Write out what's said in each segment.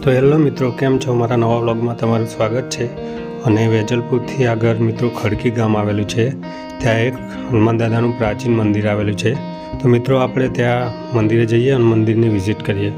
તો હેલો મિત્રો, કેમ છો? મારા નવા વ્લોગમાં તમારું સ્વાગત છે। અને વેજલપુરથી આગળ મિત્રો ખડકી ગામ આવેલું છે। ત્યાં એક હનુમાન દાદાનું પ્રાચીન મંદિર આવેલું છે। તો મિત્રો આપણે ત્યાં મંદિરે જઈએ અને મંદિરની વિઝિટ કરીએ।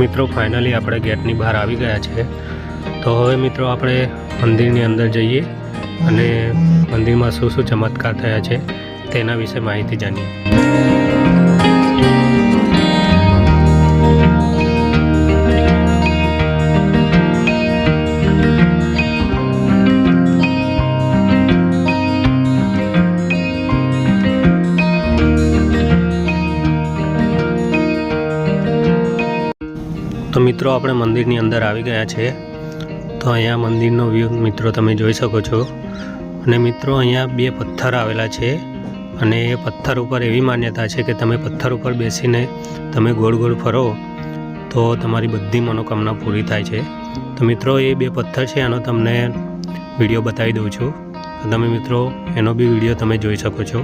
મિત્રો ફાઇનલી આપણે ગેટની બહાર આવી ગયા છે। તો હવે મિત્રો આપણે મંદિરની અંદર જઈએ અને મંદિરમાં શું શું ચમત્કાર થયા છે તેના વિશે માહિતી જાણીએ। તો મિત્રો આપણે મંદિરની અંદર આવી ગયા છે। તો અહીંયા મંદિરનો વ્યૂ મિત્રો તમે જોઈ શકો છો। અને મિત્રો અહીંયા બે પથ્થર આવેલા છે અને એ પથ્થર ઉપર એવી માન્યતા છે કે તમે પથ્થર ઉપર બેસીને તમે ગોળ ગોળ ફરો તો તમારી બધી મનોકામના પૂરી થાય છે। તો મિત્રો એ બે પથ્થર છે, એનો તમને વિડીયો બતાવી દઉં છું। તો તમે મિત્રો એનો બી વિડીયો તમે જોઈ શકો છો।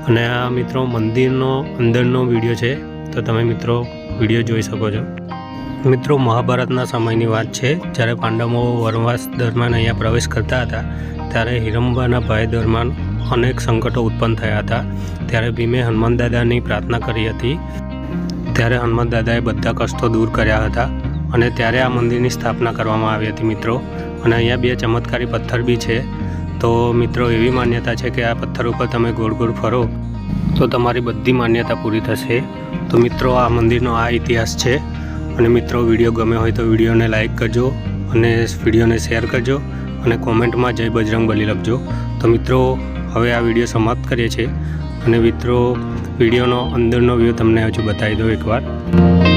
અને આ મિત્રો મંદિરનો અંદરનો વિડીયો છે, તો તમે મિત્રો વિડીયો જોઈ શકો છો। મિત્રો મહાભારતના સમયની વાત છે, જ્યારે પાંડવો વનવાસ દરમિયાન અહીંયા પ્રવેશ કરતા હતા ત્યારે હિરંબાના ભય દરમિયાન અનેક સંકટો ઉત્પન્ન થયા હતા। ત્યારે ભીમે હનુમાન દાદાની પ્રાર્થના કરી હતી। ત્યારે હનુમાન દાદાએ બધા કષ્ટો દૂર કર્યા હતા અને ત્યારે આ મંદિરની સ્થાપના કરવામાં આવી હતી મિત્રો। અને અહીંયા બે ચમત્કારી પથ્થર બી છે। તો મિત્રો એવી માન્યતા છે કે આ પથ્થર ઉપર તમે ગોળ ગોળ ફરો તો તમારી બધી માન્યતા પૂરી થશે। તો મિત્રો આ મંદિરનો આ ઇતિહાસ છે। અને મિત્રો વિડીયો ગમે હોય તો વિડીયોને લાઈક કરજો અને વિડીયોને શેર કરજો અને કોમેન્ટમાં જય બજરંગબલી લખજો। તો મિત્રો હવે આ વિડીયો સમાપ્ત કરીએ છીએ અને મિત્રો વિડીયોનો અંદરનો વ્યૂ તમને હજુ બતાવી દઉં એકવાર।